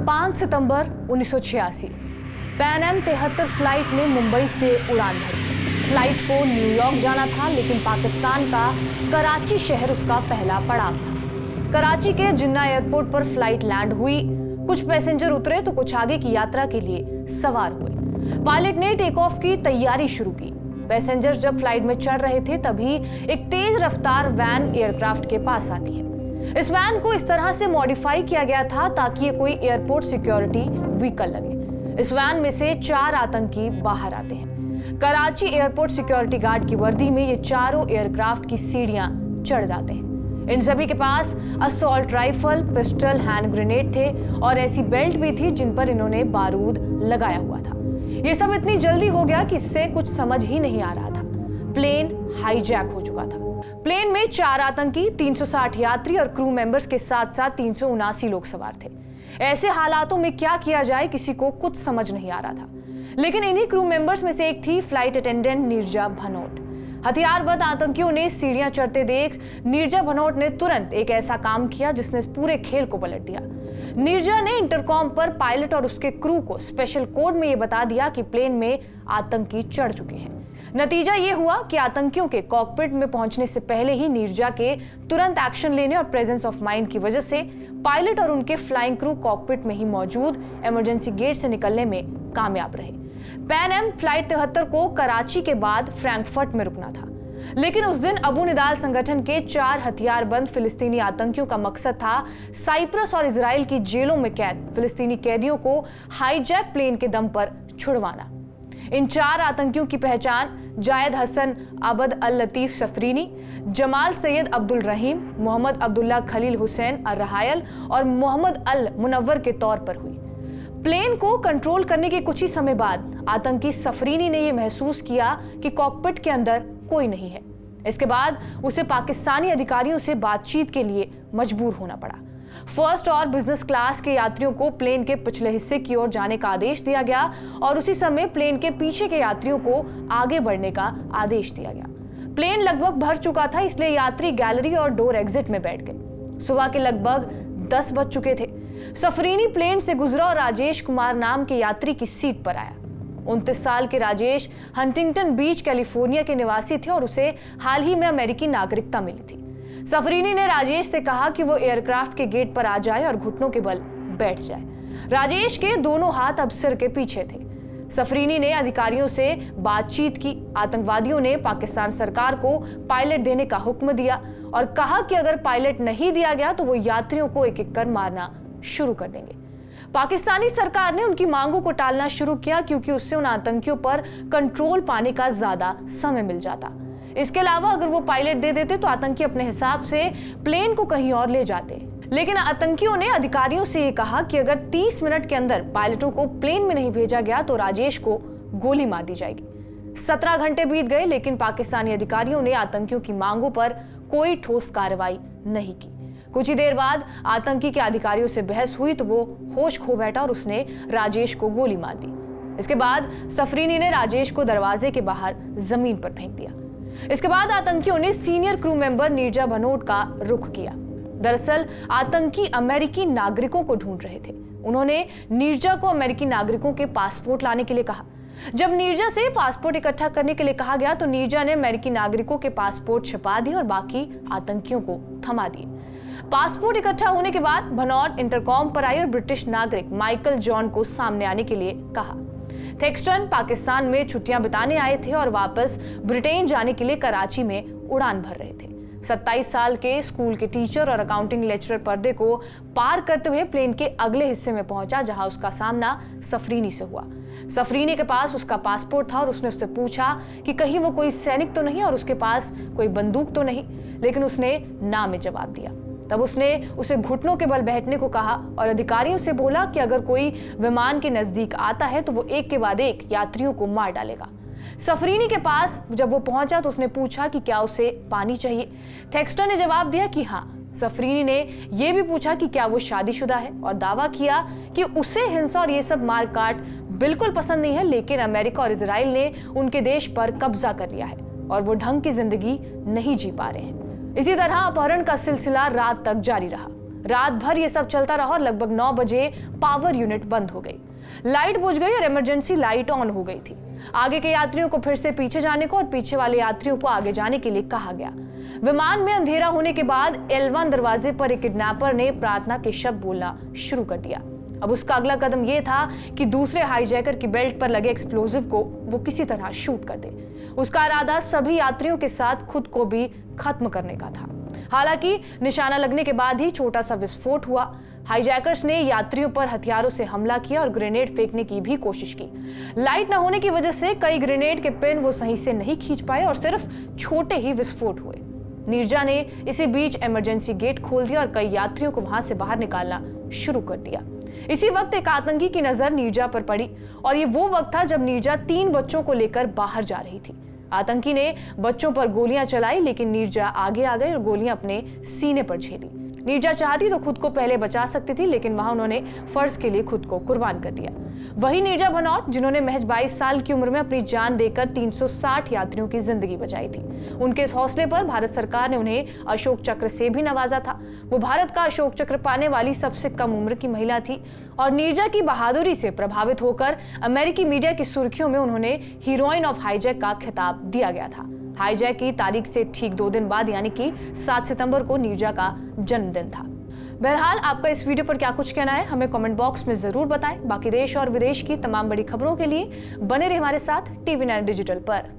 5 September 1986 Pan Am 73 flight ने मुंबई से उड़ान भरी। फ्लाइट को न्यूयॉर्क जाना था, लेकिन पाकिस्तान का कराची शहर उसका पहला पड़ाव था। कराची के जिन्ना एयरपोर्ट पर फ्लाइट लैंड हुई। कुछ पैसेंजर उतरे तो कुछ आगे की यात्रा के लिए सवार हुए। पायलट ने टेक ऑफ की तैयारी शुरू की। पैसेंजर जब फ्लाइट में चढ़ रहे थे तभी एक तेज रफ्तार वैन एयरक्राफ्ट के पास आती है। इस वैन को इस तरह से मॉडिफाई किया गया था ताकि ये कोई एयरपोर्ट सिक्योरिटी व्हीकल लगे। इस वैन में से 4 आतंकी बाहर आते हैं। कराची एयरपोर्ट सिक्योरिटी गार्ड की वर्दी में ये चारों एयरक्राफ्ट की सीढ़ियां चढ़ जाते हैं। इन सभी के पास assault rifle, pistol, hand grenade थे और ऐसी बेल्ट भी थी जिन पर इन्होंने बारूद लगाया हुआ था। ये सब इतनी जल्दी हो गया कि इससे कुछ समझ ही नहीं आ रहा था। प्लेन हाईजैक हो चुका था। प्लेन में 4 आतंकी, 360 यात्री और क्रू मेंबर्स के साथ साथ 379 लोग सवार थे। ऐसे हालातों में क्या किया जाए, किसी को कुछ समझ नहीं आ रहा था। लेकिन इन्हीं क्रू मेंबर्स में से एक थी फ्लाइट अटेंडेंट नीरजा भनोट। हथियारबंद आतंकियों ने सीढ़ियां चढ़ते देख नीरजा भनोट ने तुरंत एक ऐसा काम किया जिसने पूरे खेल को पलट दिया। नीरजा ने इंटरकॉम पर पायलट और उसके क्रू को स्पेशल कोड में यह बता दिया कि प्लेन में आतंकी चढ़ चुके हैं। नतीजा ये हुआ कि आतंकियों के कॉकपिट में पहुंचने से पहले ही नीरजा के तुरंत एक्शन लेने और प्रेजेंस ऑफ माइंड की वजह से पायलट और उनके फ्लाइंग क्रू कॉकपिट में ही मौजूद इमरजेंसी गेट से निकलने में कामयाब रहे। पैन एम फ्लाइट 73 को कराची के बाद फ्रैंकफर्ट में रुकना था, लेकिन उस दिन अबू निदाल संगठन के 4 हथियारबंद फिलिस्तीनी आतंकियों का मकसद था साइप्रस और इजराइल की जेलों में कैद फिलिस्तीनी कैदियों को हाईजैक प्लेन के दम पर छुड़वाना। इन 4 आतंकियों की पहचान जायद हसन अबद अल लतीफ सफरीनी, जमाल सैयद अब्दुल रहीम, मोहम्मद अब्दुल्ला खलील हुसैन अल रहायल और मोहम्मद अल मुनव्वर के तौर पर हुई। प्लेन को कंट्रोल करने के कुछ ही समय बाद आतंकी सफरीनी ने यह महसूस किया कि कॉकपिट के अंदर कोई नहीं है। इसके बाद उसे पाकिस्तानी अधिकारियों से बातचीत के लिए मजबूर होना पड़ा। फर्स्ट और बिजनेस क्लास के यात्रियों को प्लेन के पिछले हिस्से की ओर जाने का आदेश दिया गया और उसी समय प्लेन के पीछे के यात्रियों को आगे बढ़ने का आदेश दिया गया। प्लेन लगभग भर चुका था, इसलिए यात्री गैलरी और डोर एग्जिट में बैठ गए। सुबह के लगभग 10 बज चुके थे। सफरीनी प्लेन से गुजरा और राजेश कुमार नाम के यात्री की सीट पर आया। 29 साल के राजेश हंटिंगटन बीच कैलिफोर्निया के निवासी थे और उसे हाल ही में अमेरिकी नागरिकता मिली थी। सफरीनी ने राजेश से कहा कि वो एयरक्राफ्ट के गेट पर आ जाए और घुटनों के बल बैठ जाए। राजेश के दोनों हाथ अब सिर के पीछे थे। सफरीनी ने अधिकारियों से बातचीत की। आतंकवादियों ने पाकिस्तान सरकार को पायलट देने का हुक्म दिया और कहा कि अगर पायलट नहीं दिया गया तो वो यात्रियों को एक एक कर मारना शुरू कर देंगे। पाकिस्तानी सरकार ने उनकी मांगों को टालना शुरू किया क्योंकि उससे उन आतंकियों पर कंट्रोल पाने का ज्यादा समय मिल जाता। इसके अलावा अगर वो पायलट दे देते तो आतंकी अपने हिसाब से प्लेन को कहीं और ले जाते। लेकिन आतंकियों ने अधिकारियों से ये कहा कि अगर 30 मिनट के अंदर पायलटों को प्लेन में नहीं भेजा गया तो राजेश को गोली मार दी जाएगी। 17 घंटे बीत गए, लेकिन पाकिस्तानी अधिकारियों ने आतंकियों की मांगों पर कोई ठोस कार्रवाई नहीं की। कुछ ही देर बाद आतंकी के अधिकारियों से बहस हुई तो वो होश खो बैठा और उसने राजेश को गोली मार दी। इसके बाद सफरीनी ने राजेश को दरवाजे के बाहर जमीन पर फेंक दिया। इसके बाद आतंकियों ने senior crew member Neerja Bhanot का रुख किया। दरअसल आतंकी अमेरिकी नागरिकों को ढूंढ रहे थे। उन्होंने नीरजा को अमेरिकी नागरिकों के पासपोर्ट लाने के लिए कहा। जब नीरजा से पासपोर्ट इकट्ठा करने के लिए कहा गया तो नीरजा ने अमेरिकी नागरिकों के पासपोर्ट छिपा दिए और बाकी आतंकियों को थमा दिए। पासपोर्ट इकट्ठा होने के बाद भनोट इंटरकॉम पर आई और ब्रिटिश नागरिक माइकल जॉन को सामने आने के लिए कहा। थेक्सटन पाकिस्तान में छुट्टियां बिताने आए थे और वापस ब्रिटेन जाने के लिए कराची में उड़ान भर रहे थे। 27 साल के स्कूल के टीचर और अकाउंटिंग लेक्चरर पर्दे को पार करते हुए प्लेन के अगले हिस्से में पहुंचा जहां उसका सामना सफरीनी से हुआ। सफरीनी के पास उसका पासपोर्ट था और उसने उससे पूछा कि कहीं वो कोई सैनिक तो नहीं और उसके पास कोई बंदूक तो नहीं, लेकिन उसने ना में जवाब दिया। तब उसने उसे घुटनों के बल बैठने को कहा और अधिकारियों से बोला कि अगर कोई विमान के नजदीक आता है तो वो एक के बाद एक यात्रियों को मार डालेगा। सफरीनी के पास जब वो पहुंचा तो उसने पूछा कि क्या उसे पानी चाहिए। थेक्सटर ने जवाब दिया कि हाँ। सफरीनी ने यह भी पूछा कि क्या वो शादीशुदा है और दावा किया कि उसे हिंसा और ये सब मारकाट बिल्कुल पसंद नहीं है, लेकिन अमेरिका और इजराइल ने उनके देश पर कब्जा कर लिया है और वो ढंग की जिंदगी नहीं जी पा रहे हैं। इसी तरह अपहरण का सिलसिला रात तक जारी रहा। रात भर ये सब चलता रहा और लगभग 9 बजे पावर यूनिट बंद हो गई। लाइट बुझ गई और इमरजेंसी लाइट ऑन हो गई थी। आगे के यात्रियों को फिर से पीछे जाने को और पीछे वाले यात्रियों को आगे जाने के लिए कहा गया। विमान में अंधेरा होने के बाद L1 दरवाजे पर एक किडनैपर ने प्रार्थना के शब्द बोलना शुरू कर दिया। अब उसका अगला कदम यह था कि दूसरे हाईजैकर की बेल्ट पर लगे एक्सप्लोजिव को वो किसी तरह शूट कर दे। उसका इरादा सभी यात्रियों के साथ खुद को भी खत्म करने का था। हालांकि निशाना लगने के बाद ही छोटा सा विस्फोट हुआ। हाईजैकर्स ने यात्रियों पर हथियारों से हमला किया और ग्रेनेड फेंकने की भी कोशिश की। लाइट न होने की वजह से कई ग्रेनेड के पिन वो सही से नहीं खींच पाए और सिर्फ छोटे ही विस्फोट हुए। नीरजा ने इसी बीच इमरजेंसी गेट खोल दिया और कई यात्रियों को वहां से बाहर निकालना शुरू कर दिया। इसी वक्त एक आतंकी की नजर नीरजा पर पड़ी और ये वो वक्त था जब नीरजा 3 बच्चों को लेकर बाहर जा रही थी। आतंकी ने बच्चों पर गोलियां चलाई, लेकिन नीरजा आगे आ गई और गोलियां अपने सीने पर झेली। नीरजा चाहती तो खुद को पहले बचा सकती थी, लेकिन वहां उन्होंने फर्ज के लिए खुद को कुर्बान कर दिया। वही नीरजा भनौत जिन्होंने महज 22 साल की उम्र में अपनी जान देकर 360 यात्रियों की जिंदगी बचाई थी। उनके इस हौसले पर भारत सरकार ने उन्हें अशोक चक्र से भी नवाजा था। वो भारत का अशोक चक्र पाने वाली सबसे कम उम्र की महिला थी और नीरजा की बहादुरी से प्रभावित होकर अमेरिकी मीडिया की सुर्खियों में उन्होंने हीरोइन ऑफ हाईजैक का खिताब दिया गया था। हाईजैक की तारीख से ठीक 2 दिन बाद यानी कि 7 सितंबर को नीरजा का जन्मदिन था। बहरहाल आपका इस वीडियो पर क्या कुछ कहना है हमें कमेंट बॉक्स में जरूर बताएं। बाकी देश और विदेश की तमाम बड़ी खबरों के लिए बने रहिए हमारे साथ TV9 डिजिटल पर।